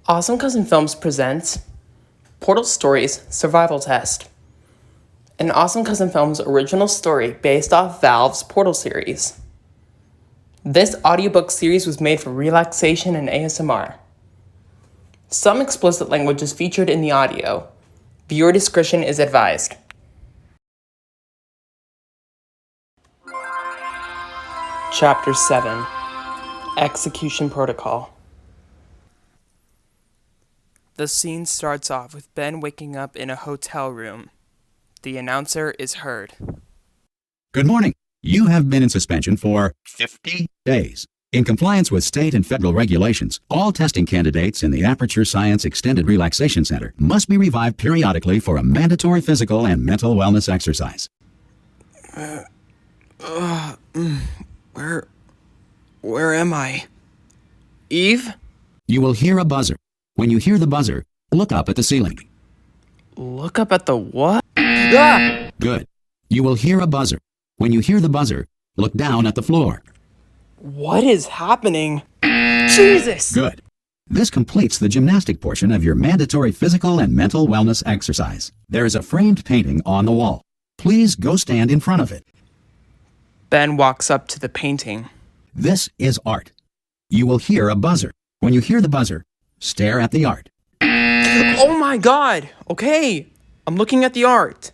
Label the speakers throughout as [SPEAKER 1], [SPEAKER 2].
[SPEAKER 1] Awesome Cousin Films presents Portal Stories Survival Test, an Awesome Cousin Films original story based off Valve's Portal series. This audiobook series was made for relaxation and ASMR. Some explicit language is featured in the audio. Viewer discretion is advised. Chapter 7: Execution Protocol. The scene starts off with Ben waking up in a hotel room. The announcer is heard.
[SPEAKER 2] Good morning. You have been in suspension for 50 days. In compliance with state and federal regulations, all testing candidates in the Aperture Science Extended Relaxation Center must be revived periodically for a mandatory physical and mental wellness exercise.
[SPEAKER 1] Where am I? Eve?
[SPEAKER 2] You will hear a buzzer. When you hear the buzzer, look up at the ceiling.
[SPEAKER 1] Look up at the what? Ah!
[SPEAKER 2] Good. You will hear a buzzer. When you hear the buzzer, look down at the floor.
[SPEAKER 1] What is happening? Jesus!
[SPEAKER 2] Good. This completes the gymnastic portion of your mandatory physical and mental wellness exercise. There is a framed painting on the wall. Please go stand in front of it.
[SPEAKER 1] Ben walks up to the painting.
[SPEAKER 2] This is art. You will hear a buzzer. When you hear the buzzer, stare at the art.
[SPEAKER 1] Oh my god! Okay, I'm looking at the art.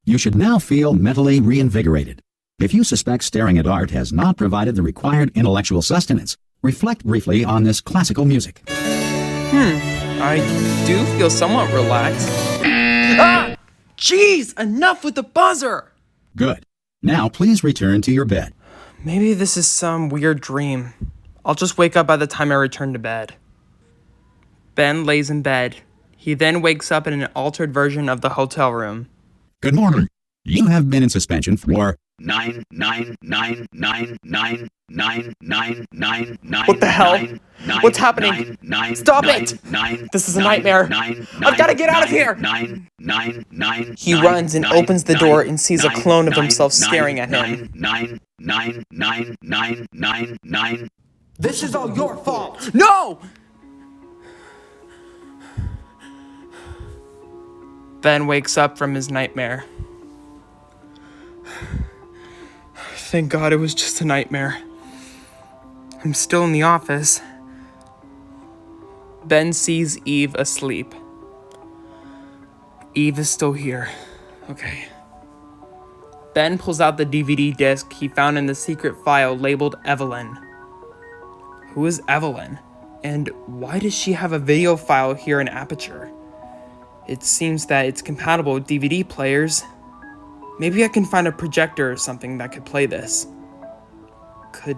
[SPEAKER 2] You should now feel mentally reinvigorated. If you suspect staring at art has not provided the required intellectual sustenance, reflect briefly on this classical music.
[SPEAKER 1] I do feel somewhat relaxed. Ah! Jeez, enough with the buzzer!
[SPEAKER 2] Good. Now please return to your bed.
[SPEAKER 1] Maybe this is some weird dream. I'll just wake up by the time I return to bed. Ben lays in bed. He then wakes up in an altered version of the hotel room.
[SPEAKER 2] Good morning. You have been in suspension for
[SPEAKER 1] What the hell? What's happening? Stop it! This is a nightmare. I've got to get out of here! He runs and opens the door and sees a clone of himself staring at him. This is all your fault! No! Ben wakes up from his nightmare. Thank God it was just a nightmare. I'm still in the office. Ben sees Eve asleep. Eve is still here. Okay. Ben pulls out the DVD disc he found in the secret file labeled Evelyn. Who is Evelyn? And why does she have a video file here in Aperture? It seems that it's compatible with DVD players. Maybe I can find a projector or something that could play this. Could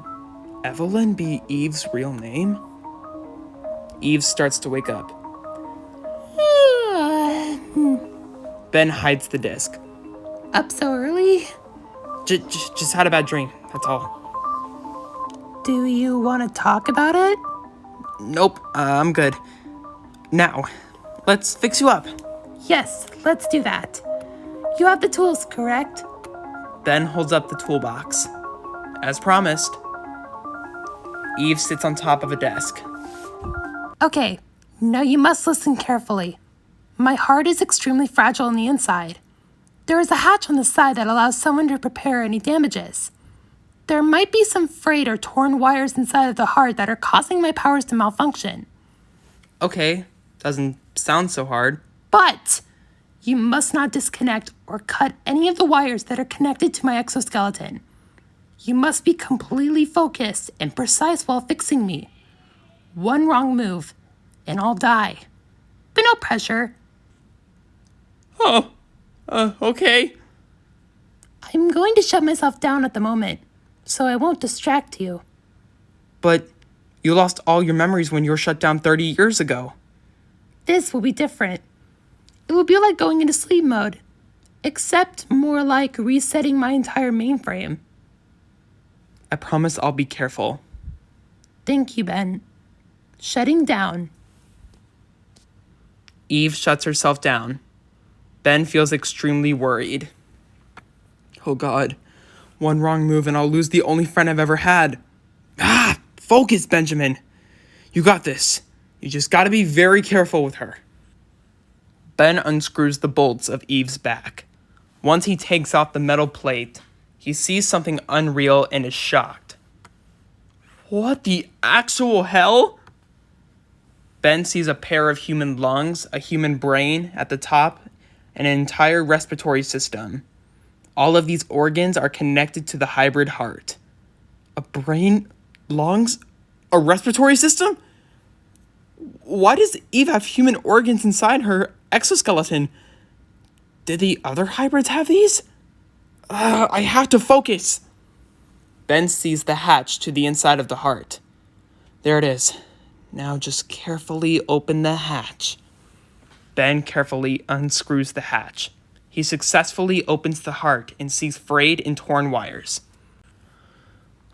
[SPEAKER 1] Evelyn be Eve's real name? Eve starts to wake up. Ben hides the disc.
[SPEAKER 3] Up so early?
[SPEAKER 1] Just had a bad dream, that's all.
[SPEAKER 3] Do you want to talk about it?
[SPEAKER 1] Nope, I'm good. Now, let's fix you up.
[SPEAKER 3] Yes, let's do that. You have the tools, correct?
[SPEAKER 1] Ben holds up the toolbox. As promised. Eve sits on top of a desk.
[SPEAKER 3] Okay, now you must listen carefully. My heart is extremely fragile on the inside. There is a hatch on the side that allows someone to repair any damages. There might be some frayed or torn wires inside of the heart that are causing my powers to malfunction.
[SPEAKER 1] Okay, doesn't sound so hard.
[SPEAKER 3] But you must not disconnect or cut any of the wires that are connected to my exoskeleton. You must be completely focused and precise while fixing me. One wrong move, and I'll die. But no pressure.
[SPEAKER 1] Okay.
[SPEAKER 3] I'm going to shut myself down at the moment, so I won't distract you.
[SPEAKER 1] But you lost all your memories when you were shut down 30 years ago.
[SPEAKER 3] This will be different. It will be like going into sleep mode, except more like resetting my entire mainframe.
[SPEAKER 1] I promise I'll be careful.
[SPEAKER 3] Thank you, Ben. Shutting down.
[SPEAKER 1] Eve shuts herself down. Ben feels extremely worried. Oh God, one wrong move and I'll lose the only friend I've ever had. Focus, Benjamin. You got this. You just gotta be very careful with her. Ben unscrews the bolts of Eve's back. Once he takes off the metal plate, he sees something unreal and is shocked. What the actual hell? Ben sees a pair of human lungs, a human brain at the top, and an entire respiratory system. All of these organs are connected to the hybrid heart. A brain, lungs, a respiratory system? Why does Eve have human organs inside her exoskeleton? Did the other hybrids have these? I have to focus. Ben sees the hatch to the inside of the heart. There it is. Now just carefully open the hatch. Ben carefully unscrews the hatch. He successfully opens the heart and sees frayed and torn wires.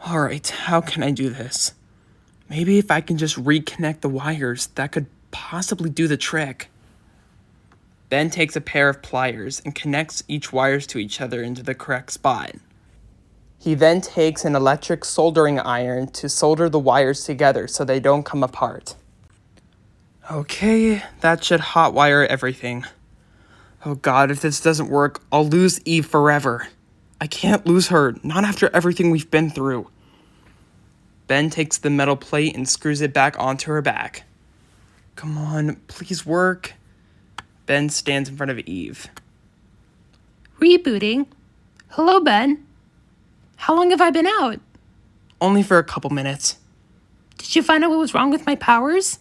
[SPEAKER 1] Alright, how can I do this? Maybe if I can just reconnect the wires, that could possibly do the trick. Ben takes a pair of pliers and connects each wires to each other into the correct spot. He then takes an electric soldering iron to solder the wires together so they don't come apart. Okay, that should hotwire everything. Oh god, if this doesn't work, I'll lose Eve forever. I can't lose her, not after everything we've been through. Ben takes the metal plate and screws it back onto her back. Come on, please work. Ben stands in front of Eve.
[SPEAKER 3] Rebooting. Hello, Ben. How long have I been out?
[SPEAKER 1] Only for a couple minutes.
[SPEAKER 3] Did you find out what was wrong with my powers?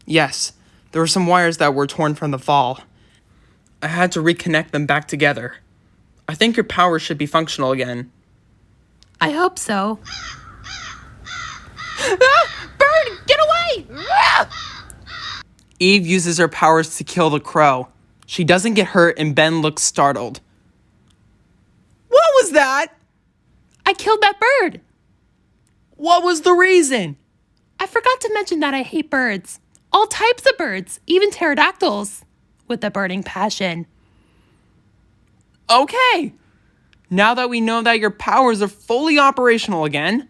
[SPEAKER 1] Yes, there were some wires that were torn from the fall. I had to reconnect them back together. I think your powers should be functional again.
[SPEAKER 3] I hope so. Bird, get away!
[SPEAKER 1] Eve uses her powers to kill the crow. She doesn't get hurt and Ben looks startled. What was that?
[SPEAKER 3] I killed that bird.
[SPEAKER 1] What was the reason?
[SPEAKER 3] I forgot to mention that I hate birds. All types of birds, even pterodactyls, with a burning passion.
[SPEAKER 1] Okay. Now that we know that your powers are fully operational again,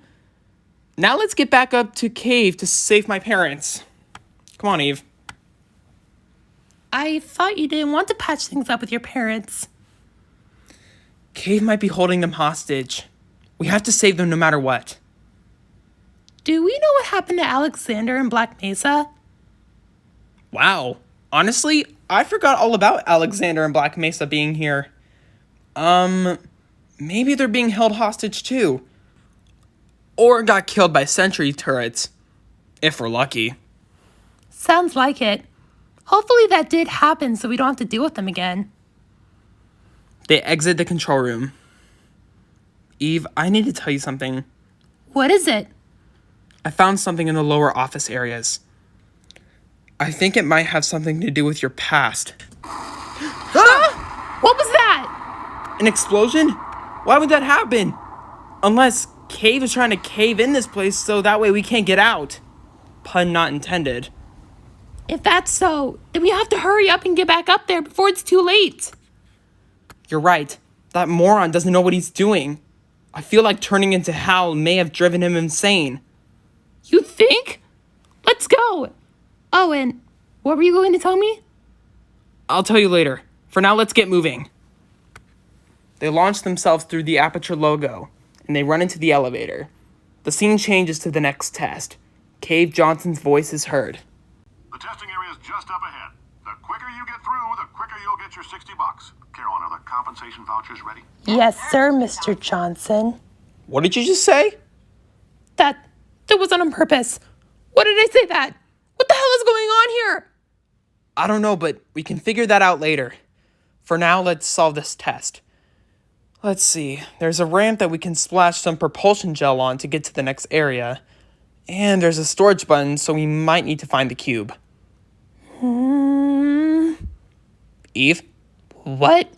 [SPEAKER 1] now let's get back up to cave to save my parents. Come on, Eve.
[SPEAKER 3] I thought you didn't want to patch things up with your parents.
[SPEAKER 1] Cave might be holding them hostage. We have to save them no matter what.
[SPEAKER 3] Do we know what happened to Alexander in Black Mesa?
[SPEAKER 1] Wow. Honestly, I forgot all about Alexander and Black Mesa being here. Maybe they're being held hostage too. Or got killed by sentry turrets. If we're lucky.
[SPEAKER 3] Sounds like it. Hopefully that did happen so we don't have to deal with them again.
[SPEAKER 1] They exit the control room. Eve, I need to tell you something.
[SPEAKER 3] What is it?
[SPEAKER 1] I found something in the lower office areas. I think it might have something to do with your past.
[SPEAKER 3] Ah! What was that?
[SPEAKER 1] An explosion? Why would that happen? Unless Cave is trying to cave in this place so that way we can't get out. Pun not intended.
[SPEAKER 3] If that's so, then we have to hurry up and get back up there before it's too late.
[SPEAKER 1] You're right. That moron doesn't know what he's doing. I feel like turning into Hal may have driven him insane.
[SPEAKER 3] You think? Let's go. Oh, and what were you going to tell me?
[SPEAKER 1] I'll tell you later. For now, let's get moving. They launch themselves through the Aperture logo, and they run into the elevator. The scene changes to the next test. Cave Johnson's voice is heard.
[SPEAKER 4] The testing area is just up ahead. The quicker you get through, the quicker you'll get your $60. Carolyn, are the compensation vouchers ready?
[SPEAKER 3] Yes, sir, Mr. Johnson.
[SPEAKER 1] What did you just say?
[SPEAKER 3] That wasn't on purpose. What did I say that? What the hell is going on here?
[SPEAKER 1] I don't know, but we can figure that out later. For now, let's solve this test. Let's see. There's a ramp that we can splash some propulsion gel on to get to the next area. And there's a storage button, so we might need to find the cube. Eve?
[SPEAKER 3] What?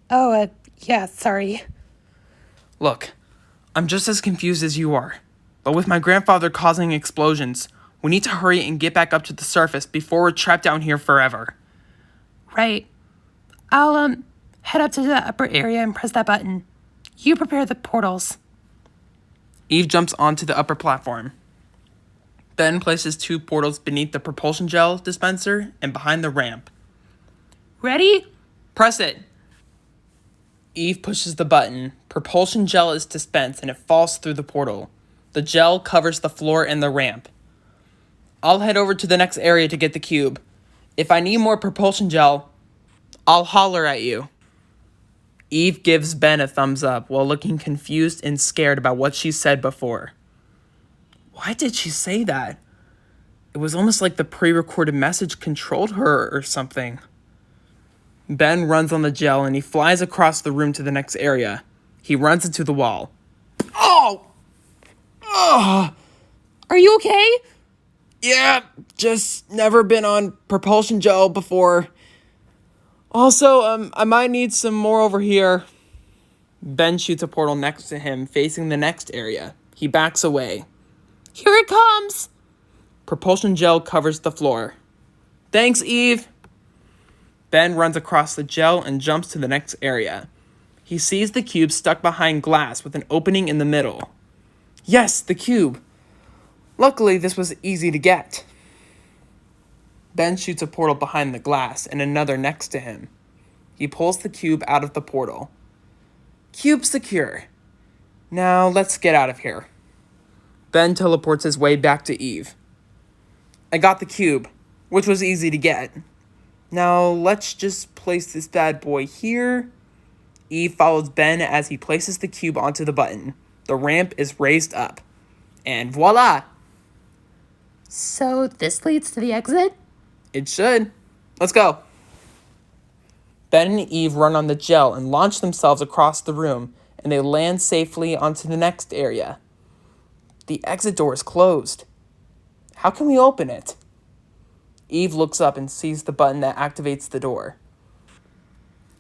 [SPEAKER 3] Oh, yeah, sorry.
[SPEAKER 1] Look, I'm just as confused as you are. But with my grandfather causing explosions, we need to hurry and get back up to the surface before we're trapped down here forever.
[SPEAKER 3] Right. I'll, head up to the upper area and press that button. You prepare the portals.
[SPEAKER 1] Eve jumps onto the upper platform. Ben places 2 portals beneath the propulsion gel dispenser and behind the ramp.
[SPEAKER 3] Ready?
[SPEAKER 1] Press it! Eve pushes the button. Propulsion gel is dispensed and it falls through the portal. The gel covers the floor and the ramp. I'll head over to the next area to get the cube. If I need more propulsion gel, I'll holler at you. Eve gives Ben a thumbs up while looking confused and scared about what she said before. Why did she say that? It was almost like the pre-recorded message controlled her or something. Ben runs on the gel and he flies across the room to the next area. He runs into the wall. Oh! Ugh!
[SPEAKER 3] Are you okay?
[SPEAKER 1] Yeah, just never been on propulsion gel before. Also, I might need some more over here. Ben shoots a portal next to him, facing the next area. He backs away.
[SPEAKER 3] Here it comes!
[SPEAKER 1] Propulsion gel covers the floor. Thanks, Eve! Ben runs across the gel and jumps to the next area. He sees the cube stuck behind glass with an opening in the middle. Yes, the cube! Luckily, this was easy to get. Ben shoots a portal behind the glass and another next to him. He pulls the cube out of the portal. Cube secure. Now let's get out of here. Ben teleports his way back to Eve. I got the cube, which was easy to get. Now let's just place this bad boy here. Eve follows Ben as he places the cube onto the button. The ramp is raised up. And voila!
[SPEAKER 3] So this leads to the exit?
[SPEAKER 1] It should. Let's go. Ben and Eve run on the gel and launch themselves across the room, and they land safely onto the next area. The exit door is closed. How can we open it? Eve looks up and sees the button that activates the door.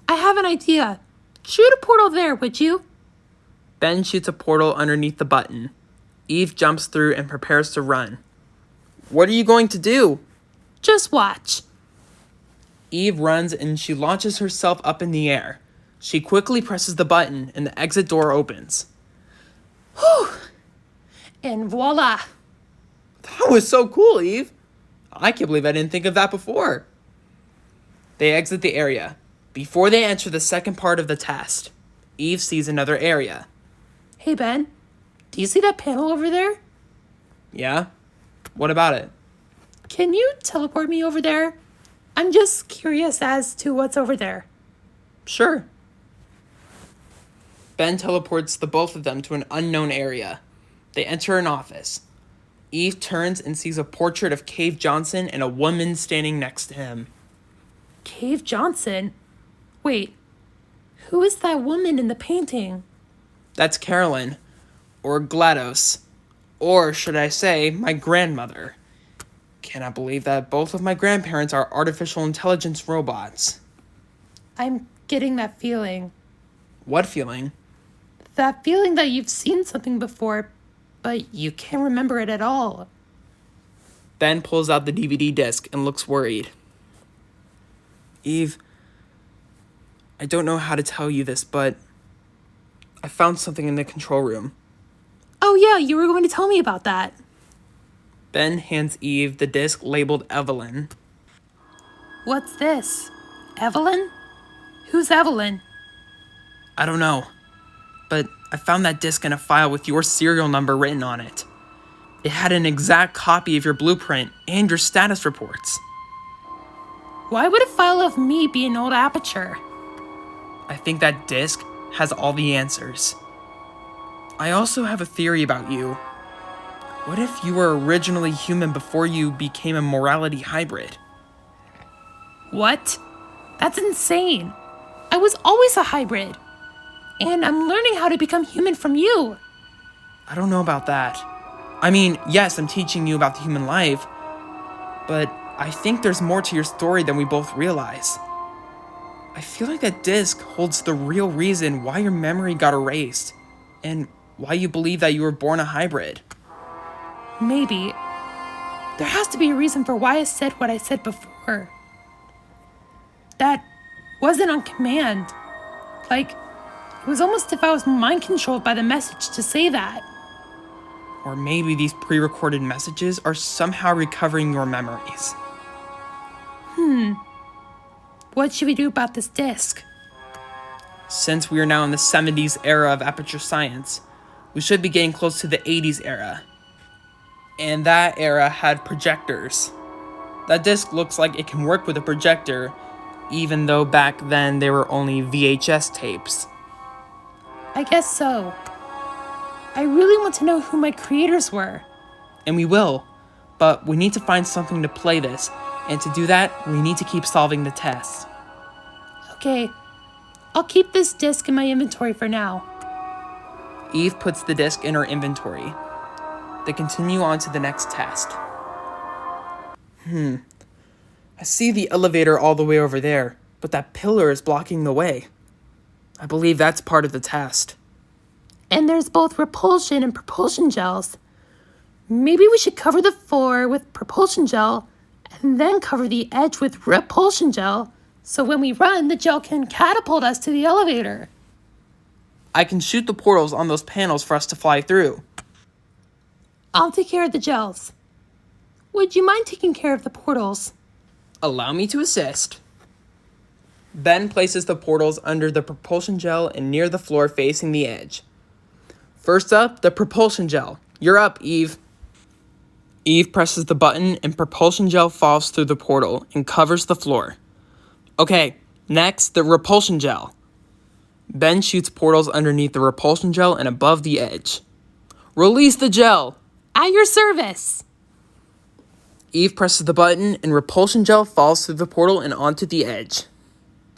[SPEAKER 3] I have an idea. Shoot a portal there, would you?
[SPEAKER 1] Ben shoots a portal underneath the button. Eve jumps through and prepares to run. What are you going to do?
[SPEAKER 3] Just watch.
[SPEAKER 1] Eve runs and she launches herself up in the air. She quickly presses the button and the exit door opens.
[SPEAKER 3] Whew! And voila!
[SPEAKER 1] That was so cool, Eve. I can't believe I didn't think of that before. They exit the area. Before they enter the second part of the test, Eve sees another area.
[SPEAKER 3] Hey, Ben. Do you see that panel over there?
[SPEAKER 1] Yeah? What about it?
[SPEAKER 3] Can you teleport me over there? I'm just curious as to what's over there.
[SPEAKER 1] Sure. Ben teleports the both of them to an unknown area. They enter an office. Eve turns and sees a portrait of Cave Johnson and a woman standing next to him.
[SPEAKER 3] Cave Johnson? Wait, who is that woman in the painting?
[SPEAKER 1] That's Carolyn, or GLaDOS, or should I say, my grandmother. Cannot believe that both of my grandparents are artificial intelligence robots.
[SPEAKER 3] I'm getting that feeling.
[SPEAKER 1] What feeling?
[SPEAKER 3] That feeling that you've seen something before, but you can't remember it at all.
[SPEAKER 1] Ben pulls out the DVD disc and looks worried. Eve, I don't know how to tell you this, but I found something in the control room.
[SPEAKER 3] Oh yeah, you were going to tell me about that.
[SPEAKER 1] Ben hands Eve the disc labeled Evelyn.
[SPEAKER 3] What's this? Evelyn? Who's Evelyn?
[SPEAKER 1] I don't know, but I found that disc in a file with your serial number written on it. It had an exact copy of your blueprint and your status reports.
[SPEAKER 3] Why would a file of me be an old Aperture?
[SPEAKER 1] I think that disc has all the answers. I also have a theory about you. What if you were originally human before you became a morality hybrid?
[SPEAKER 3] What? That's insane. I was always a hybrid. And I'm learning how to become human from you.
[SPEAKER 1] I don't know about that. I mean, yes, I'm teaching you about the human life, but I think there's more to your story than we both realize. I feel like that disc holds the real reason why your memory got erased, and why you believe that you were born a hybrid.
[SPEAKER 3] Maybe. There has to be a reason for why I said what I said before. That wasn't on command. Like, it was almost if I was mind-controlled by the message to say that.
[SPEAKER 1] Or maybe these pre-recorded messages are somehow recovering your memories.
[SPEAKER 3] What should we do about this disc?
[SPEAKER 1] Since we are now in the 70s era of Aperture science, we should be getting close to the 80s era. And that era had projectors. That disc looks like it can work with a projector, even though back then they were only VHS tapes.
[SPEAKER 3] I guess so. I really want to know who my creators were.
[SPEAKER 1] And we will, but we need to find something to play this, and to do that, we need to keep solving the tests.
[SPEAKER 3] Okay, I'll keep this disc in my inventory for now.
[SPEAKER 1] Eve puts the disc in her inventory. They continue on to the next test. I see the elevator all the way over there, but that pillar is blocking the way. I believe that's part of the test.
[SPEAKER 3] And there's both repulsion and propulsion gels. Maybe we should cover the floor with propulsion gel and then cover the edge with repulsion gel, so when we run, the gel can catapult us to the elevator.
[SPEAKER 1] I can shoot the portals on those panels for us to fly through.
[SPEAKER 3] I'll take care of the gels. Would you mind taking care of the portals?
[SPEAKER 1] Allow me to assist. Ben places the portals under the propulsion gel and near the floor facing the edge. First up, the propulsion gel. You're up, Eve. Eve presses the button and propulsion gel falls through the portal and covers the floor. Okay, next, the repulsion gel. Ben shoots portals underneath the repulsion gel and above the edge. Release the gel.
[SPEAKER 3] At your service.
[SPEAKER 1] Eve presses the button and repulsion gel falls through the portal and onto the edge.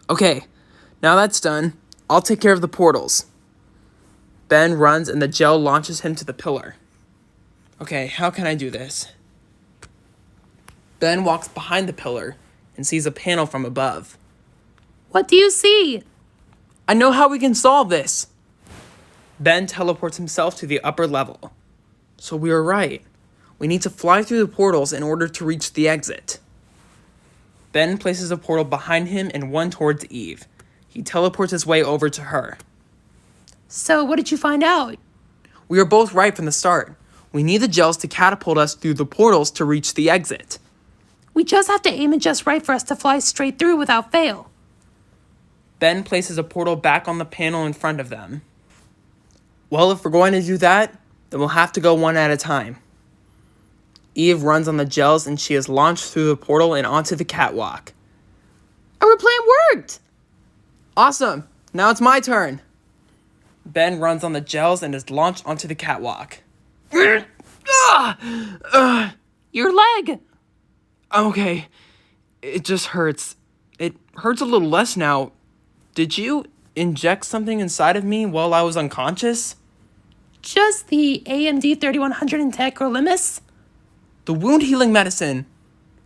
[SPEAKER 1] Okay, now that's done. I'll take care of the portals. Ben runs and the gel launches him to the pillar. Okay, how can I do this? Ben walks behind the pillar and sees a panel from above.
[SPEAKER 3] What do you see?
[SPEAKER 1] I know how we can solve this. Ben teleports himself to the upper level. So we were right. We need to fly through the portals in order to reach the exit. Ben places a portal behind him and one towards Eve. He teleports his way over to her.
[SPEAKER 3] So what did you find out?
[SPEAKER 1] We were both right from the start. We need the gels to catapult us through the portals to reach the exit.
[SPEAKER 3] We just have to aim it just right for us to fly straight through without fail.
[SPEAKER 1] Ben places a portal back on the panel in front of them. Well, if we're going to do that, then we'll have to go one at a time. Eve runs on the gels and she is launched through the portal and onto the catwalk.
[SPEAKER 3] Our plan worked!
[SPEAKER 1] Awesome! Now it's my turn! Ben runs on the gels and is launched onto the catwalk.
[SPEAKER 3] Your leg!
[SPEAKER 1] I'm okay. It just hurts. It hurts a little less now. Did you inject something inside of me while I was unconscious?
[SPEAKER 3] Just the AMD 3100 in tacrolimus?
[SPEAKER 1] The wound healing medicine.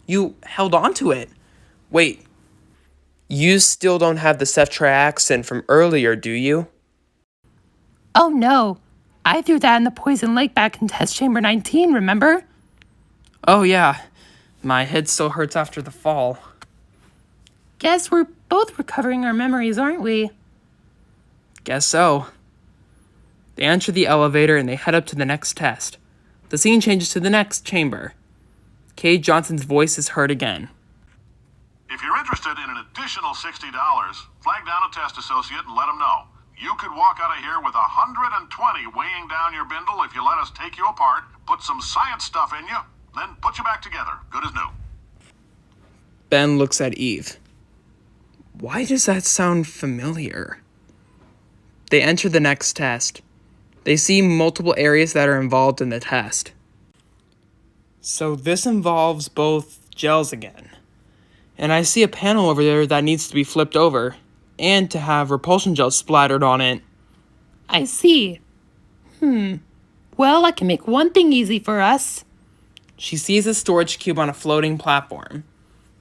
[SPEAKER 1] You held on to it. Wait. You still don't have the ceftriaxone from earlier, do you?
[SPEAKER 3] Oh no. I threw that in the poison lake back in test chamber 19, remember?
[SPEAKER 1] Oh yeah. My head still hurts after the fall.
[SPEAKER 3] Guess we're both recovering our memories, aren't we?
[SPEAKER 1] Guess so. They enter the elevator and they head up to the next test. The scene changes to the next chamber. Kay Johnson's voice is heard again.
[SPEAKER 4] If you're interested in an additional $60, flag down a test associate and let them know. You could walk out of here with 120 weighing down your bindle if you let us take you apart, put some science stuff in you, then put you back together, good as new.
[SPEAKER 1] Ben looks at Eve. Why does that sound familiar? They enter the next test. They see multiple areas that are involved in the test. So this involves both gels again. And I see a panel over there that needs to be flipped over, and to have repulsion gel splattered on it.
[SPEAKER 3] I see. Well, I can make one thing easy for us.
[SPEAKER 1] She sees a storage cube on a floating platform.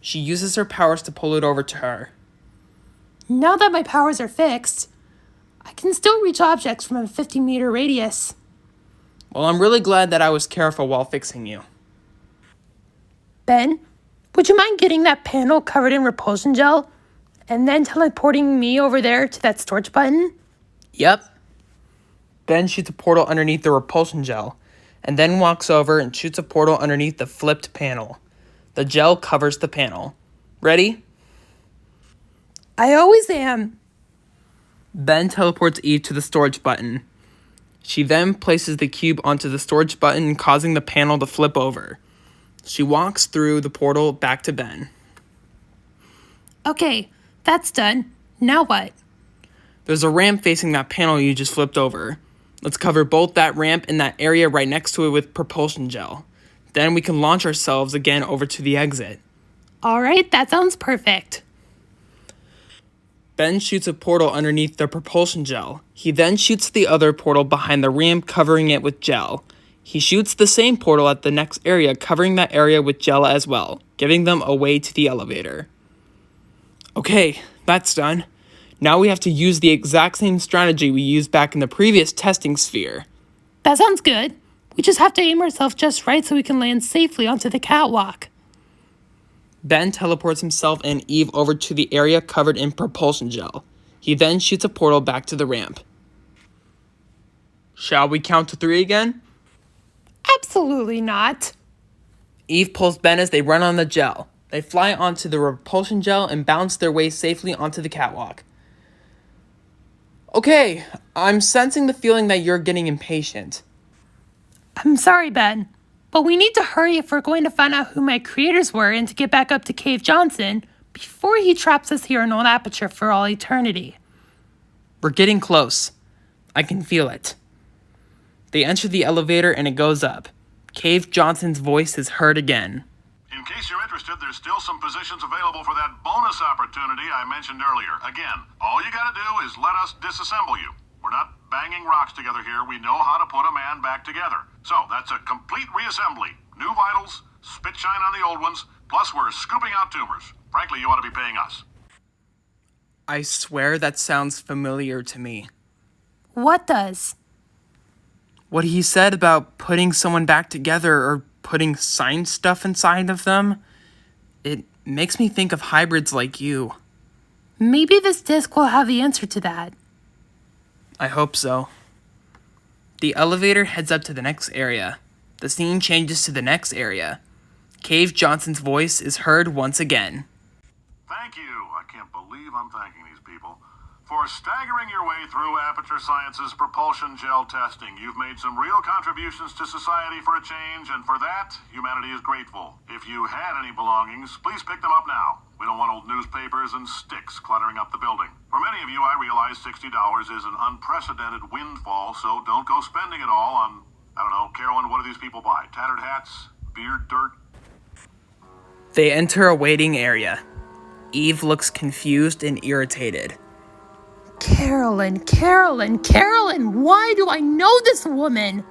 [SPEAKER 1] She uses her powers to pull it over to her.
[SPEAKER 3] Now that my powers are fixed, I can still reach objects from a 50-meter radius.
[SPEAKER 1] Well, I'm really glad that I was careful while fixing you.
[SPEAKER 3] Ben, would you mind getting that panel covered in repulsion gel and then teleporting me over there to that storage button?
[SPEAKER 1] Yep. Ben shoots a portal underneath the repulsion gel, and then walks over and shoots a portal underneath the flipped panel. The gel covers the panel. Ready?
[SPEAKER 3] I always am.
[SPEAKER 1] Ben teleports Eve to the storage button. She then places the cube onto the storage button, causing the panel to flip over. She walks through the portal back to Ben.
[SPEAKER 3] Okay, that's done. Now what?
[SPEAKER 1] There's a ramp facing that panel you just flipped over. Let's cover both that ramp and that area right next to it with propulsion gel. Then we can launch ourselves again over to the exit.
[SPEAKER 3] All right, that sounds perfect.
[SPEAKER 1] Ben shoots a portal underneath the propulsion gel. He then shoots the other portal behind the ramp, covering it with gel. He shoots the same portal at the next area, covering that area with gel as well, giving them a way to the elevator. Okay, that's done. Now we have to use the exact same strategy we used back in the previous testing sphere.
[SPEAKER 3] That sounds good. We just have to aim ourselves just right so we can land safely onto the catwalk.
[SPEAKER 1] Ben teleports himself and Eve over to the area covered in propulsion gel. He then shoots a portal back to the ramp. Shall we count to 3 again?
[SPEAKER 3] Absolutely not.
[SPEAKER 1] Eve pulls Ben as they run on the gel. They fly onto the propulsion gel and bounce their way safely onto the catwalk. Okay, I'm sensing the feeling that you're getting impatient.
[SPEAKER 3] I'm sorry, Ben, but we need to hurry if we're going to find out who my creators were and to get back up to Cave Johnson before he traps us here in Old Aperture for all eternity.
[SPEAKER 1] We're getting close. I can feel it. They enter the elevator and it goes up. Cave Johnson's voice is heard again.
[SPEAKER 4] In case you're interested, there's still some positions available for that bonus opportunity I mentioned earlier. Again, all you gotta do is let us disassemble you. We're not banging rocks together here. We know how to put a man back together. So that's a complete reassembly. New vitals, spit shine on the old ones, plus we're scooping out tumors. Frankly, you ought to be paying us.
[SPEAKER 1] I swear that sounds familiar to me.
[SPEAKER 3] What does?
[SPEAKER 1] What he said about putting someone back together or putting science stuff inside of them, it makes me think of hybrids like you.
[SPEAKER 3] Maybe this disc will have the answer to that.
[SPEAKER 1] I hope so. The elevator heads up to the next area. The scene changes to the next area. Cave Johnson's voice is heard once again.
[SPEAKER 4] Thank you. I can't believe I'm thanking these people. For staggering your way through Aperture Science's propulsion gel testing, you've made some real contributions to society for a change, and for that, humanity is grateful. If you had any belongings, please pick them up now. We don't want old newspapers and sticks cluttering up the building. For many of you, I realize $60 is an unprecedented windfall, so don't go spending it all on, I don't know, Carolyn, what do these people buy? Tattered hats? Beard dirt?
[SPEAKER 1] They enter a waiting area. Eve looks confused and irritated.
[SPEAKER 3] Carolyn, why do I know this woman?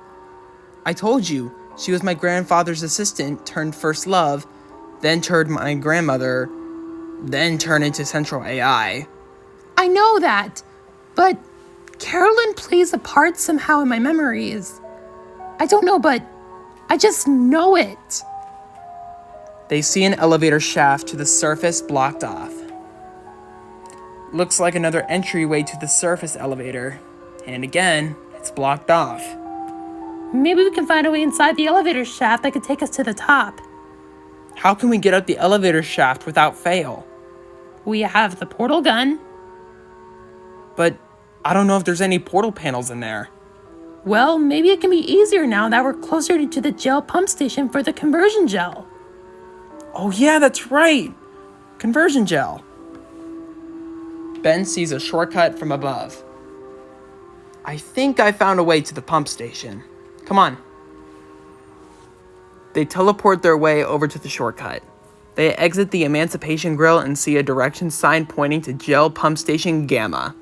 [SPEAKER 1] I told you, she was my grandfather's assistant turned first love, then turned my grandmother, then turned into Central AI.
[SPEAKER 3] I know that, but Carolyn plays a part somehow in my memories. I don't know, but I just know it.
[SPEAKER 1] They see an elevator shaft to the surface blocked off. Looks like another entryway to the surface elevator. And again, it's blocked off.
[SPEAKER 3] Maybe we can find a way inside the elevator shaft that could take us to the top.
[SPEAKER 1] How can we get up the elevator shaft without fail?
[SPEAKER 3] We have the portal gun.
[SPEAKER 1] But I don't know if there's any portal panels in there.
[SPEAKER 3] Well, maybe it can be easier now that we're closer to the gel pump station for the conversion gel.
[SPEAKER 1] Oh yeah, that's right! Conversion gel. Ben sees a shortcut from above. I think I found a way to the pump station. Come on. They teleport their way over to the shortcut. They exit the Emancipation Grill and see a direction sign pointing to Gel Pump Station Gamma.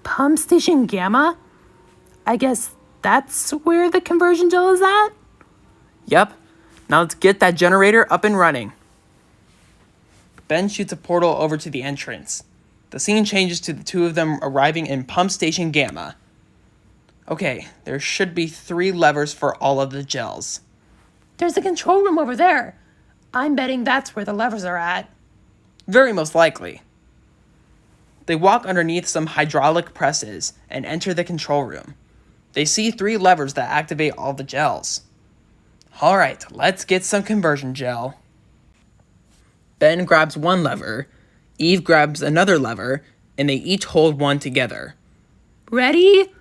[SPEAKER 3] Pump station Gamma? I guess that's where the conversion gel is at?
[SPEAKER 1] Yep. Now let's get that generator up and running. Ben shoots a portal over to the entrance. The scene changes to the two of them arriving in Pump Station Gamma. Okay, there should be 3 levers for all of the gels.
[SPEAKER 3] There's a control room over there. I'm betting that's where the levers are at.
[SPEAKER 1] Very most likely. They walk underneath some hydraulic presses and enter the control room. They see 3 levers that activate all the gels. All right, let's get some conversion gel. Ben grabs one lever, Eve grabs another lever, and they each hold one together.
[SPEAKER 3] Ready?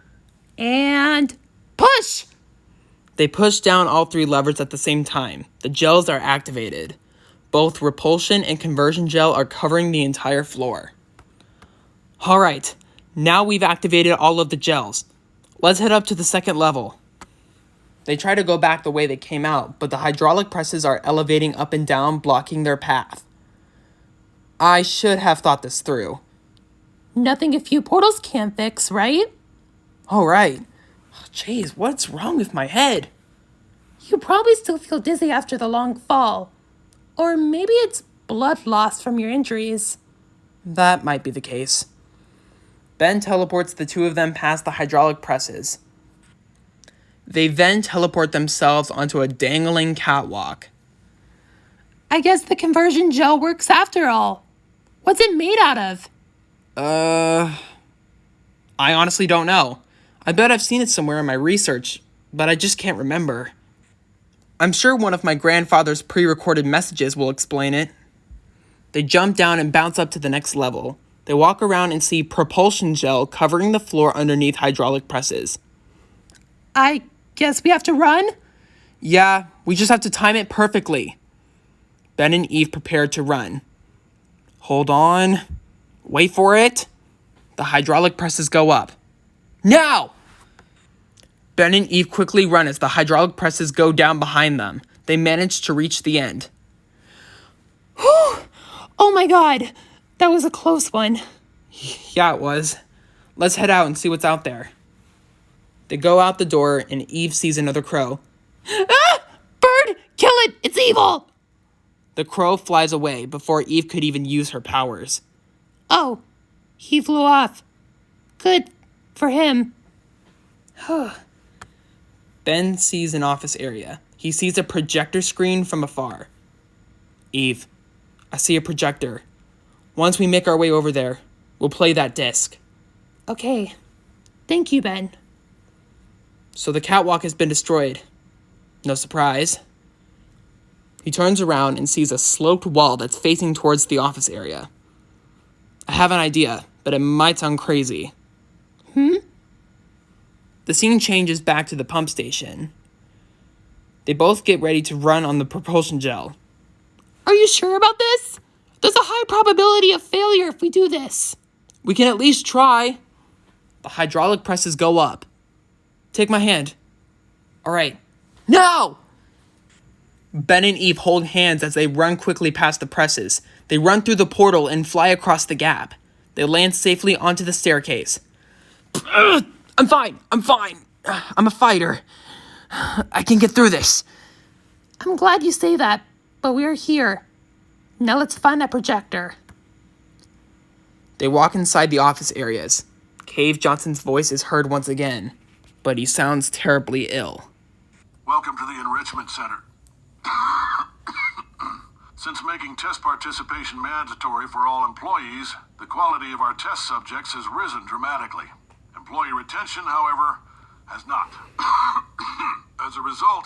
[SPEAKER 3] And push!
[SPEAKER 1] They push down all three levers at the same time. The gels are activated. Both repulsion and conversion gel are covering the entire floor. All right, now we've activated all of the gels. Let's head up to the second level. They try to go back the way they came out, but the hydraulic presses are elevating up and down, blocking their path. I should have thought this through.
[SPEAKER 3] Nothing a few portals can't fix, right?
[SPEAKER 1] All right. Jeez, what's wrong with my head?
[SPEAKER 3] You probably still feel dizzy after the long fall. Or maybe it's blood loss from your injuries.
[SPEAKER 1] That might be the case. Ben teleports the two of them past the hydraulic presses. They then teleport themselves onto a dangling catwalk.
[SPEAKER 3] I guess the conversion gel works after all. What's it made out of?
[SPEAKER 1] I honestly don't know. I bet I've seen it somewhere in my research, but I just can't remember. I'm sure one of my grandfather's pre-recorded messages will explain it. They jump down and bounce up to the next level. They walk around and see propulsion gel covering the floor underneath hydraulic presses.
[SPEAKER 3] I guess we have to run?
[SPEAKER 1] Yeah, we just have to time it perfectly. Ben and Eve prepare to run. Hold on. Wait for it. The hydraulic presses go up. Now! Ben and Eve quickly run as the hydraulic presses go down behind them. They manage to reach the end.
[SPEAKER 3] Oh my god, that was a close one.
[SPEAKER 1] Yeah, it was. Let's head out and see what's out there. They go out the door and Eve sees another crow.
[SPEAKER 3] Ah! Bird! Kill it! It's evil!
[SPEAKER 1] The crow flies away before Eve could even use her powers.
[SPEAKER 3] Oh, he flew off. Good for him.
[SPEAKER 1] Ben sees an office area. He sees a projector screen from afar. Eve, I see a projector. Once we make our way over there, we'll play that disc.
[SPEAKER 3] Okay. Thank you, Ben.
[SPEAKER 1] So the catwalk has been destroyed. No surprise. He turns around and sees a sloped wall that's facing towards the office area. I have an idea, but it might sound crazy. The scene changes back to the pump station. They both get ready to run on the propulsion gel.
[SPEAKER 3] Are you sure about this? There's a high probability of failure if we do this.
[SPEAKER 1] We can at least try. The hydraulic presses go up. Take my hand. All right. Now! Ben and Eve hold hands as they run quickly past the presses. They run through the portal and fly across the gap. They land safely onto the staircase. I'm fine. I'm a fighter. I can get through this.
[SPEAKER 3] I'm glad you say that, but we're here. Now let's find that projector.
[SPEAKER 1] They walk inside the office areas. Cave Johnson's voice is heard once again, but he sounds terribly ill.
[SPEAKER 4] Welcome to the Enrichment Center. Since making test participation mandatory for all employees, the quality of our test subjects has risen dramatically. Employee retention, however, has not. As a result,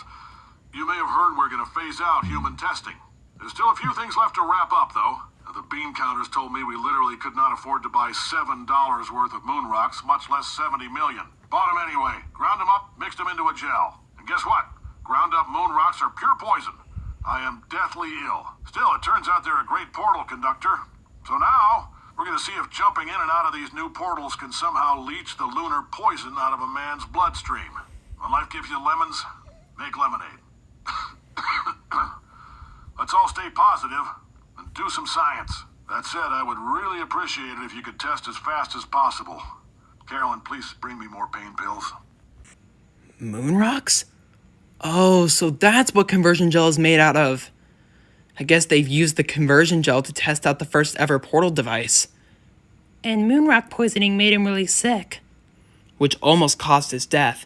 [SPEAKER 4] you may have heard we're going to phase out human testing. There's still a few things left to wrap up, though. The bean counters told me we literally could not afford to buy $7 worth of moon rocks, much less 70 million. Bought them anyway, ground them up, mixed them into a gel. And guess what? Ground up moon rocks are pure poison. I am deathly ill. Still, it turns out they're a great portal conductor. So now, we're going to see if jumping in and out of these new portals can somehow leach the lunar poison out of a man's bloodstream. When life gives you lemons, make lemonade. Let's all stay positive and do some science. That said, I would really appreciate it if you could test as fast as possible. Carolyn, please bring me more pain pills.
[SPEAKER 1] Moon rocks? Oh, so that's what conversion gel is made out of. I guess they've used the conversion gel to test out the first ever portal device.
[SPEAKER 3] And moonrock poisoning made him really sick.
[SPEAKER 1] Which almost caused his death.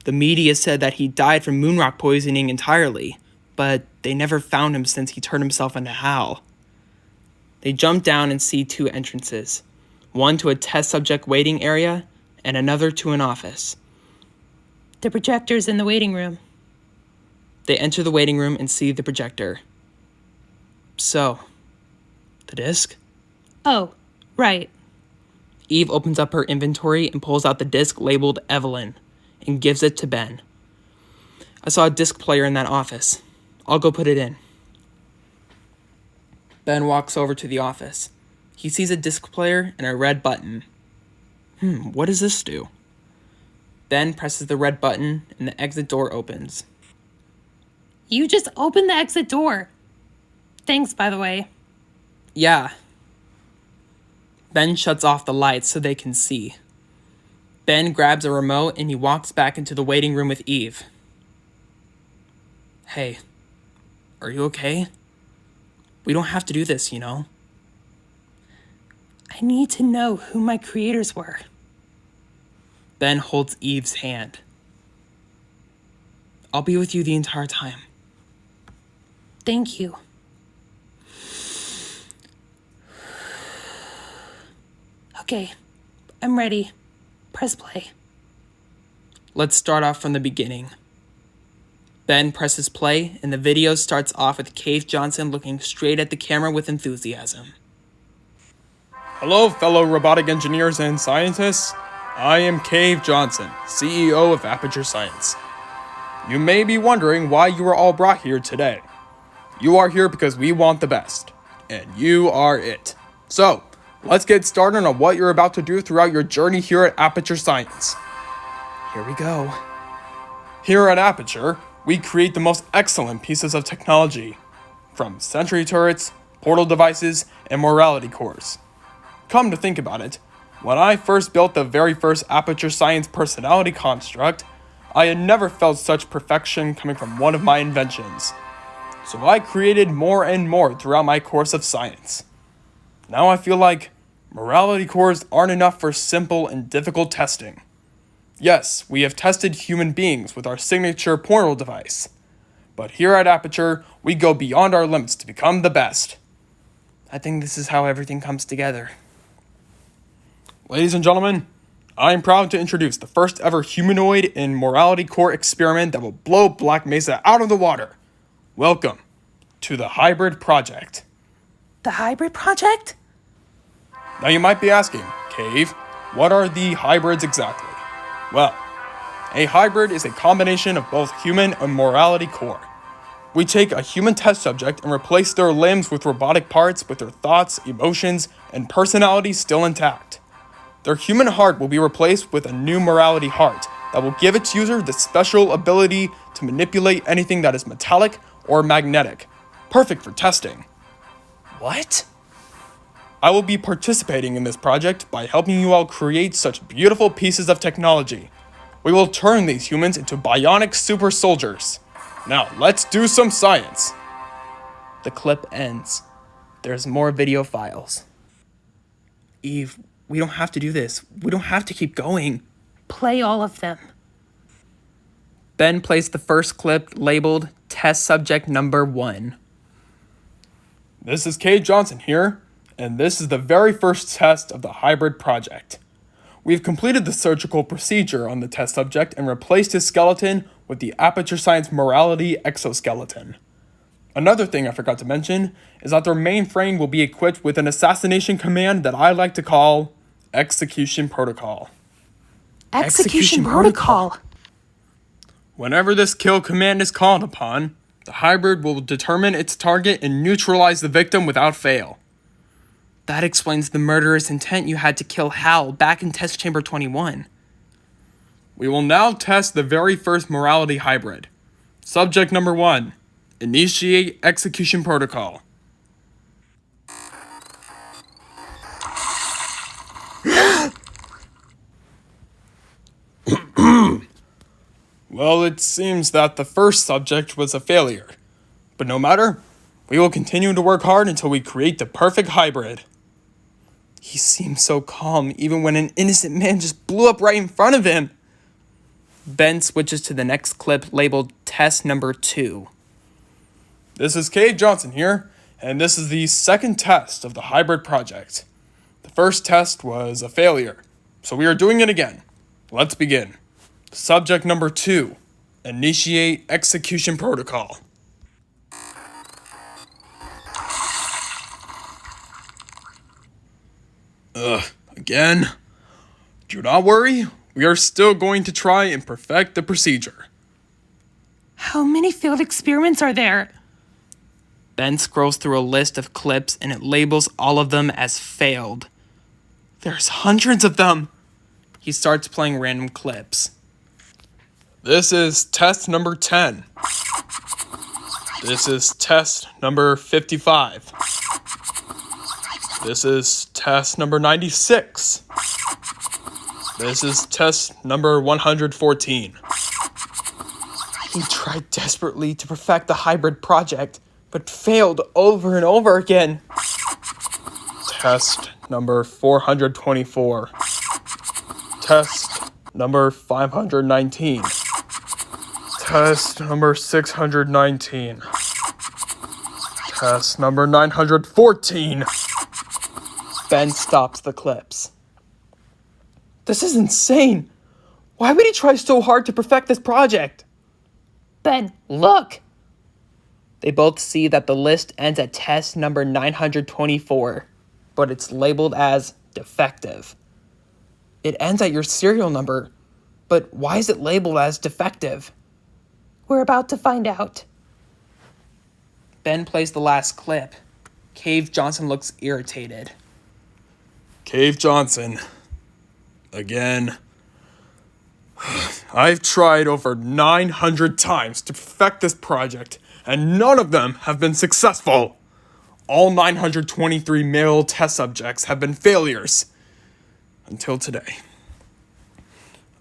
[SPEAKER 1] The media said that he died from moonrock poisoning entirely, but they never found him since he turned himself into Hal. They jump down and see two entrances. One to a test subject waiting area, and another to an office.
[SPEAKER 3] The projector's in the waiting room.
[SPEAKER 1] They enter the waiting room and see the projector. So, the disc?
[SPEAKER 3] Oh, right.
[SPEAKER 1] Eve opens up her inventory and pulls out the disc labeled Evelyn and gives it to Ben. I saw a disc player in that office. I'll go put it in. Ben walks over to the office. He sees a disc player and a red button. What does this do? Ben presses the red button and the exit door opens.
[SPEAKER 3] You just opened the exit door. Thanks, by the way.
[SPEAKER 1] Yeah. Ben shuts off the lights so they can see. Ben grabs a remote and he walks back into the waiting room with Eve. Hey, are you okay? We don't have to do this, you know?
[SPEAKER 3] I need to know who my creators were.
[SPEAKER 1] Ben holds Eve's hand. I'll be with you the entire time.
[SPEAKER 3] Thank you. Okay, I'm ready. Press play.
[SPEAKER 1] Let's start off from the beginning. Ben presses play, and the video starts off with Cave Johnson looking straight at the camera with enthusiasm. Hello, fellow robotic engineers and scientists. I am Cave Johnson, CEO of Aperture Science. You may be wondering why you are all brought here today. You are here because we want the best, and you are it. So, let's get started on what you're about to do throughout your journey here at Aperture Science. Here we go. Here at Aperture, we create the most excellent pieces of technology, from sentry turrets, portal devices, and morality cores. Come to think about it, when I first built the very first Aperture Science personality construct, I had never felt such perfection coming from one of my inventions. So I created more and more throughout my course of science. Now I feel like morality cores aren't enough for simple and difficult testing. Yes, we have tested human beings with our signature portal device. But here at Aperture, we go beyond our limits to become the best. I think this is how everything comes together. Ladies and gentlemen, I am proud to introduce the first ever humanoid and morality core experiment that will blow Black Mesa out of the water. Welcome to the Hybrid Project.
[SPEAKER 3] The Hybrid Project?
[SPEAKER 1] Now you might be asking, Cave, what are the hybrids exactly? Well, a hybrid is a combination of both human and morality core. We take a human test subject and replace their limbs with robotic parts with their thoughts, emotions, and personality still intact. Their human heart will be replaced with a new morality heart that will give its user the special ability to manipulate anything that is metallic or magnetic, perfect for testing. What? I will be participating in this project by helping you all create such beautiful pieces of technology. We will turn these humans into bionic super soldiers. Now, let's do some science. The clip ends. There's more video files. Eve, we don't have to do this. We don't have to keep going.
[SPEAKER 3] Play all of them.
[SPEAKER 1] Ben plays the first clip labeled Test Subject Number 1. This is Cade Johnson here, and this is the very first test of the Hybrid Project. We've completed the surgical procedure on the test subject and replaced his skeleton with the Aperture Science Morality exoskeleton. Another thing I forgot to mention is that their mainframe will be equipped with an assassination command that I like to call Execution Protocol.
[SPEAKER 3] Execution Protocol?
[SPEAKER 1] Whenever this kill command is called upon, the hybrid will determine its target and neutralize the victim without fail. That explains the murderous intent you had to kill Hal back in Test Chamber 21. We will now test the very first morality hybrid. Subject number 1. Initiate Execution Protocol. Well, it seems that the first subject was a failure. But no matter, we will continue to work hard until we create the perfect hybrid. He seems so calm even when an innocent man just blew up right in front of him. Ben switches to the next clip labeled Test Number 2. This is Cade Johnson here, and this is the second test of the Hybrid Project. The first test was a failure, so we are doing it again. Let's begin. Subject number 2. Initiate execution protocol. Again? Do not worry, we are still going to try and perfect the procedure.
[SPEAKER 3] How many failed experiments are there?
[SPEAKER 1] Ben scrolls through a list of clips and it labels all of them as failed. There's hundreds of them. He starts playing random clips. This is test number 10. This is test number 55. This is test number 96. This is test number 114. He tried desperately to perfect the hybrid project, but failed over and over again. Test number 424. Test number 519. Test number 619. Test number 914. Ben stops the clips. This is insane. Why would he try so hard to perfect this project?
[SPEAKER 3] Ben, look!
[SPEAKER 1] They both see that the list ends at test number 924, but it's labeled as defective. It ends at your serial number, but why is it labeled as defective?
[SPEAKER 3] We're about to find out.
[SPEAKER 1] Ben plays the last clip. Cave Johnson looks irritated. Cave Johnson. Again. I've tried over 900 times to perfect this project, and none of them have been successful. All 923 male test subjects have been failures. Until today.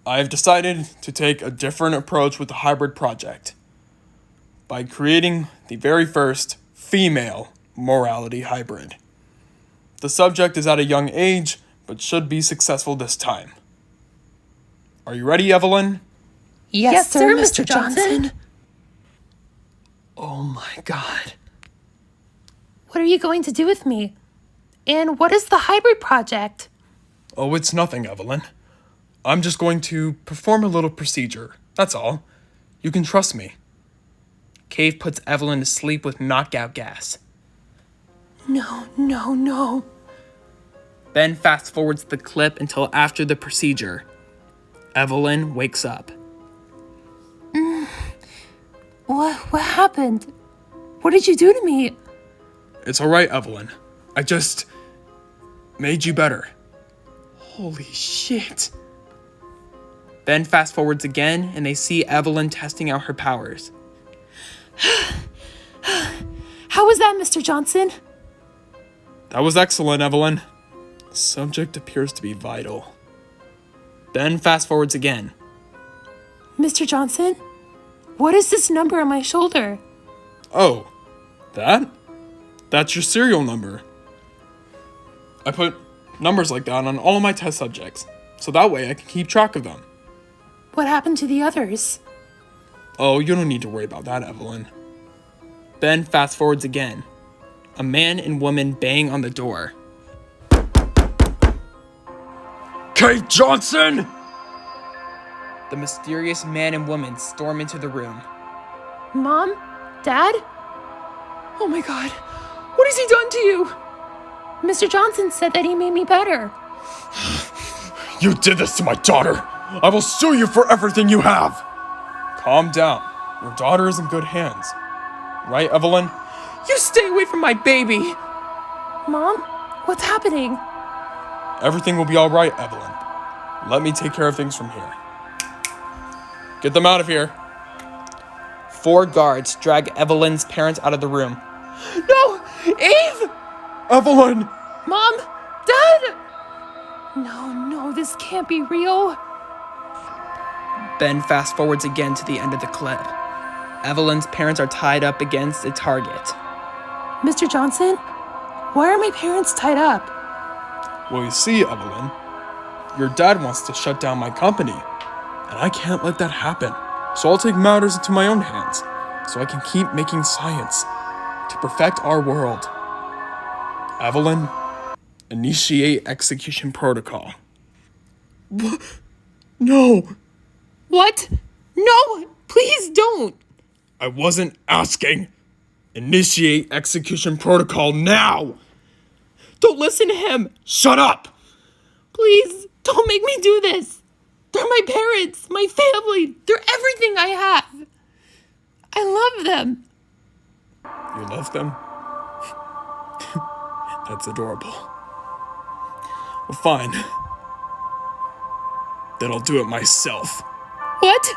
[SPEAKER 1] I've decided to take a different approach with the hybrid project by creating the very first female morality hybrid. The subject is at a young age, but should be successful this time. Are you ready, Evelyn?
[SPEAKER 3] Yes, sir, Mr. Johnson.
[SPEAKER 1] Oh my God.
[SPEAKER 3] What are you going to do with me? And what is the hybrid project?
[SPEAKER 1] Oh, it's nothing, Evelyn. I'm just going to perform a little procedure. That's all. You can trust me. Cave puts Evelyn to sleep with knockout gas.
[SPEAKER 3] No.
[SPEAKER 1] Ben fast forwards the clip until after the procedure. Evelyn wakes up.
[SPEAKER 3] What happened? What did you do to me?
[SPEAKER 1] It's alright, Evelyn. I just made you better. Holy shit. Ben fast forwards again and they see Evelyn testing out her powers.
[SPEAKER 3] How was that, Mr. Johnson?
[SPEAKER 1] That was excellent, Evelyn. The subject appears to be vital. Ben fast forwards again.
[SPEAKER 3] Mr. Johnson? What is this number on my shoulder?
[SPEAKER 1] Oh, that? That's your serial number. I put numbers like that on all of my test subjects, so that way I can keep track of them.
[SPEAKER 3] What happened to the others?
[SPEAKER 1] Oh, you don't need to worry about that, Evelyn. Ben fast forwards again. A man and woman bang on the door. Kate Johnson! The mysterious man and woman storm into the room.
[SPEAKER 3] Mom? Dad?
[SPEAKER 1] Oh my God, what has he done to you?
[SPEAKER 3] Mr. Johnson said that he made me better.
[SPEAKER 1] You did this to my daughter. I will sue you for everything you have. Calm down. Your daughter is in good hands. Right, Evelyn? You stay away from my baby.
[SPEAKER 3] Mom? What's happening?
[SPEAKER 1] Everything will be all right, Evelyn. Let me take care of things from here. Get them out of here. 4 guards drag Evelyn's parents out of the room. No! Eve! Evelyn!
[SPEAKER 3] Mom? Dad? No, this can't be real.
[SPEAKER 1] Ben fast forwards again to the end of the clip. Evelyn's parents are tied up against a target.
[SPEAKER 3] Mr. Johnson? Why are my parents tied up?
[SPEAKER 1] Well, you see, Evelyn, your dad wants to shut down my company, and I can't let that happen. So I'll take matters into my own hands, so I can keep making science to perfect our world. Evelyn, initiate execution protocol. No.
[SPEAKER 3] What? No!
[SPEAKER 1] Please don't! I wasn't asking. Initiate execution protocol now! Don't listen to him! Shut up!
[SPEAKER 3] Please, don't make me do this. They're my parents, my family. They're everything I have. I love them.
[SPEAKER 1] You love them? That's adorable. Well, fine. Then I'll do it myself.
[SPEAKER 3] What?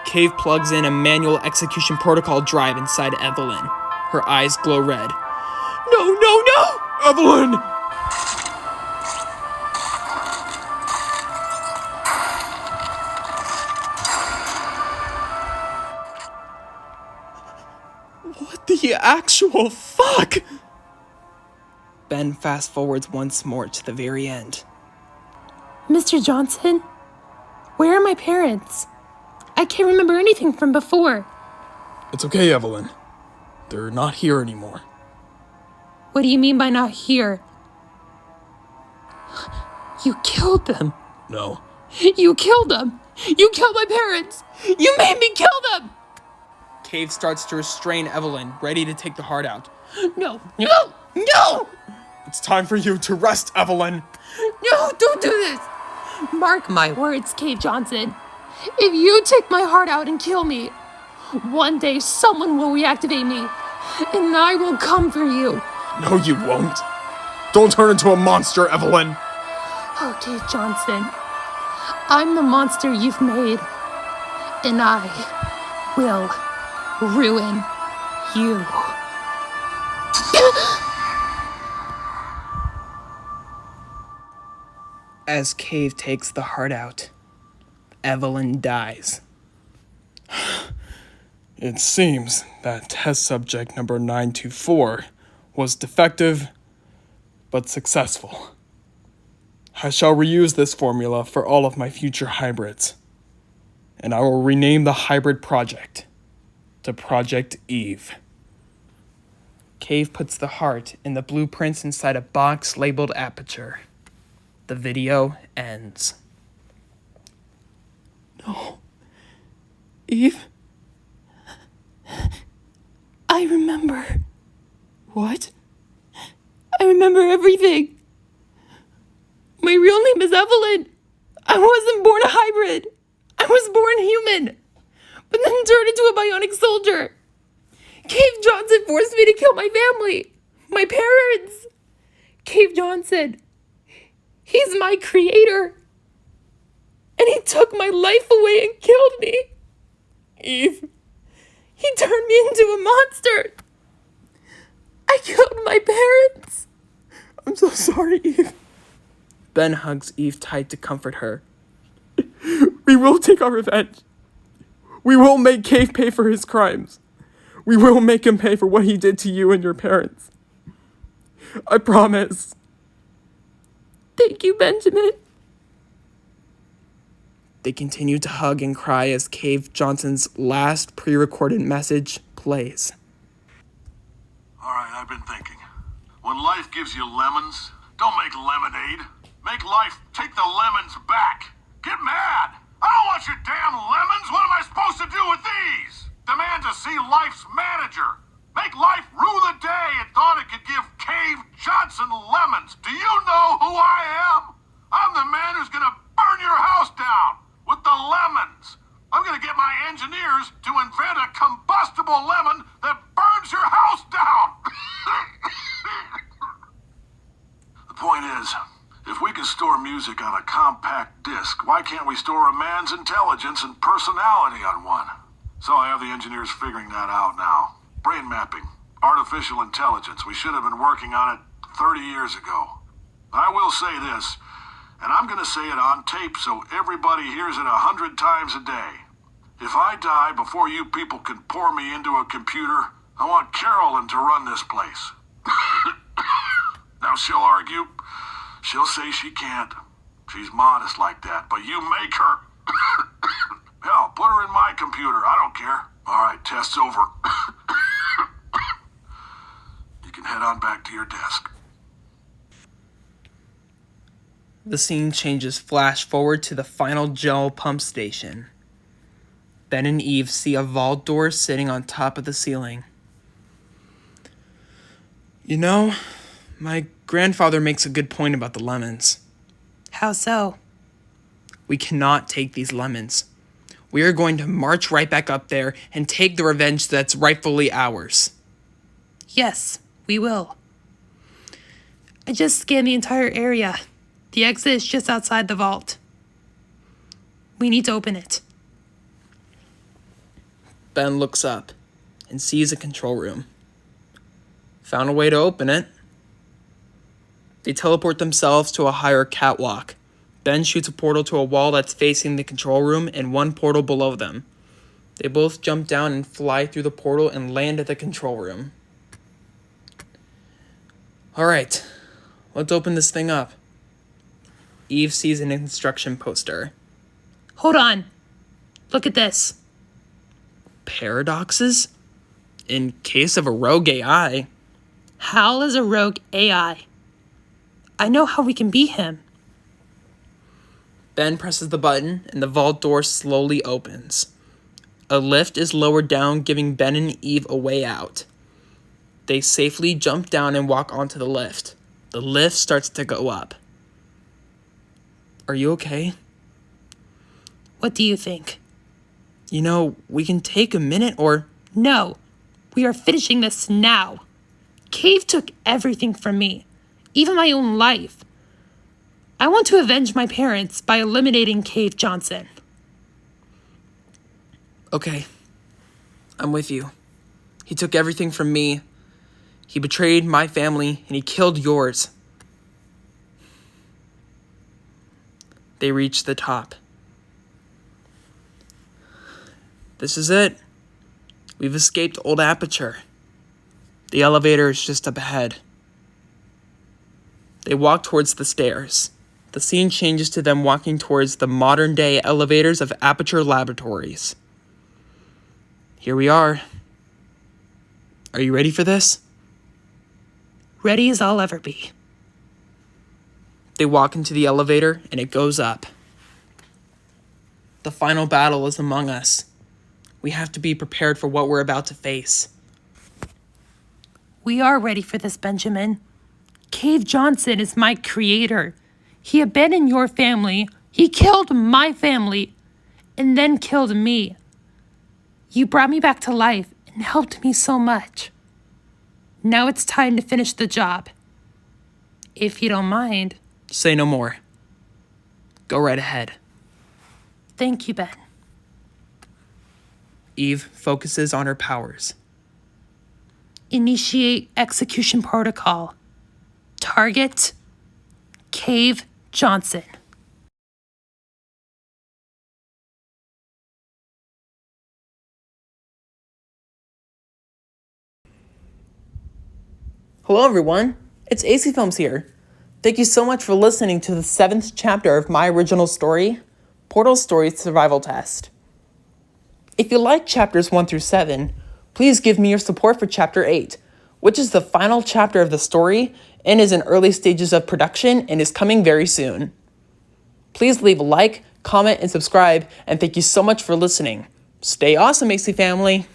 [SPEAKER 1] Cave plugs in a manual execution protocol drive inside Evelyn. Her eyes glow red. No, no, no! Evelyn! What the actual fuck? Ben fast forwards once more to the very end.
[SPEAKER 3] Mr. Johnson? Where are my parents? I can't remember anything from before.
[SPEAKER 1] It's okay, Evelyn. They're not here anymore.
[SPEAKER 3] What do you mean by not here? You killed them.
[SPEAKER 1] No.
[SPEAKER 3] You killed them. You killed my parents. You made me kill them.
[SPEAKER 1] Cave starts to restrain Evelyn, ready to take the heart out.
[SPEAKER 3] No, no, no!
[SPEAKER 1] It's time for you to rest, Evelyn.
[SPEAKER 3] No, don't do this. Mark my words, Cave Johnson. If you take my heart out and kill me, one day someone will reactivate me, and I will come for you.
[SPEAKER 1] No, you won't. Don't turn into a monster, Evelyn.
[SPEAKER 3] Okay, Johnson. I'm the monster you've made, and I will ruin you.
[SPEAKER 1] As Cave takes the heart out, Evelyn dies. It seems that test subject number 924 was defective, but successful. I shall reuse this formula for all of my future hybrids, and I will rename the hybrid project to Project Eve. Cave puts the heart and the blueprints inside a box labeled Aperture. The video ends. No. Eve?
[SPEAKER 3] I remember.
[SPEAKER 1] What?
[SPEAKER 3] I remember everything. My real name is Evelyn. I wasn't born a hybrid. I was born human, but then turned into a bionic soldier. Cave Johnson forced me to kill my family, my parents. Cave Johnson, he's my creator. And he took my life away and killed me.
[SPEAKER 1] Eve?
[SPEAKER 3] He turned me into a monster. I killed my parents.
[SPEAKER 1] I'm so sorry, Eve. Ben hugs Eve tight to comfort her. We will take our revenge. We will make Cave pay for his crimes. We will make him pay for what he did to you and your parents. I promise.
[SPEAKER 3] Thank you, Benjamin.
[SPEAKER 1] They continue to hug and cry as Cave Johnson's last pre-recorded message plays.
[SPEAKER 4] All right, I've been thinking. When life gives you lemons, don't make lemonade. Make life take the lemons back. Get mad. I don't want your damn lemons. What am I supposed to do with these? Demand to see life's manager. Make life rue the day it thought it could give Cave Johnson lemons. Do you know who I am? I'm the man who's gonna burn your house down with the lemons. I'm gonna get my engineers to invent a combustible lemon that burns your house down. The point is, if we can store music on a compact disc, why can't we store a man's intelligence and personality on one? So I have the engineers figuring that out now. Brain mapping, artificial intelligence. We should have been working on it 30 years ago. I will say this, and I'm going to say it on tape so everybody hears it 100 times a day. If I die before you people can pour me into a computer, I want Carolyn to run this place. Now she'll argue. She'll say she can't. She's modest like that, but you make her. Hell, put her in my computer. I don't care. All right, test's over. You can head on back to your desk.
[SPEAKER 1] The scene changes flash forward to the final gel pump station. Ben and Eve see a vault door sitting on top of the ceiling. You know, my grandfather makes a good point about the lemons.
[SPEAKER 3] How so?
[SPEAKER 1] We cannot take these lemons. We are going to march right back up there and take the revenge that's rightfully ours.
[SPEAKER 3] Yes, we will. I just scanned the entire area. The exit is just outside the vault. We need to open it.
[SPEAKER 1] Ben looks up and sees a control room. Found a way to open it. They teleport themselves to a higher catwalk. Ben shoots a portal to a wall that's facing the control room and one portal below them. They both jump down and fly through the portal and land at the control room. Alright, let's open this thing up. Eve sees an instruction poster.
[SPEAKER 3] Hold on. Look at this.
[SPEAKER 1] Paradoxes? In case of a rogue AI.
[SPEAKER 3] Hal is a rogue AI. I know how we can beat him.
[SPEAKER 1] Ben presses the button and the vault door slowly opens. A lift is lowered down, giving Ben and Eve a way out. They safely jump down and walk onto the lift. The lift starts to go up. Are you okay?
[SPEAKER 3] What do you think?
[SPEAKER 1] You know, we can take a minute or...
[SPEAKER 3] No, we are finishing this now. Cave took everything from me, even my own life. I want to avenge my parents by eliminating Cave Johnson.
[SPEAKER 1] Okay, I'm with you. He took everything from me. He betrayed my family and he killed yours. They reach the top. This is it. We've escaped old Aperture. The elevator is just up ahead. They walk towards the stairs. The scene changes to them walking towards the modern-day elevators of Aperture Laboratories. Here we are. Are you ready for this?
[SPEAKER 3] Ready as I'll ever be.
[SPEAKER 1] They walk into the elevator and it goes up. The final battle is among us. We have to be prepared for what we're about to face.
[SPEAKER 3] We are ready for this, Benjamin. Cave Johnson is my creator. He abandoned your family. He killed my family and then killed me. You brought me back to life and helped me so much. Now it's time to finish the job. If you don't mind.
[SPEAKER 1] Say no more. Go right ahead.
[SPEAKER 3] Thank you, Ben.
[SPEAKER 1] Eve focuses on her powers.
[SPEAKER 3] Initiate execution protocol. Target, Cave Johnson.
[SPEAKER 1] Hello everyone, it's ACFilms here. Thank you so much for listening to the 7th chapter of my original story, Portal Stories Survival Test. If you like chapters 1 through 7, please give me your support for chapter 8, which is the final chapter of the story and is in early stages of production and is coming very soon. Please leave a like, comment, and subscribe, and thank you so much for listening. Stay awesome, ACFamily!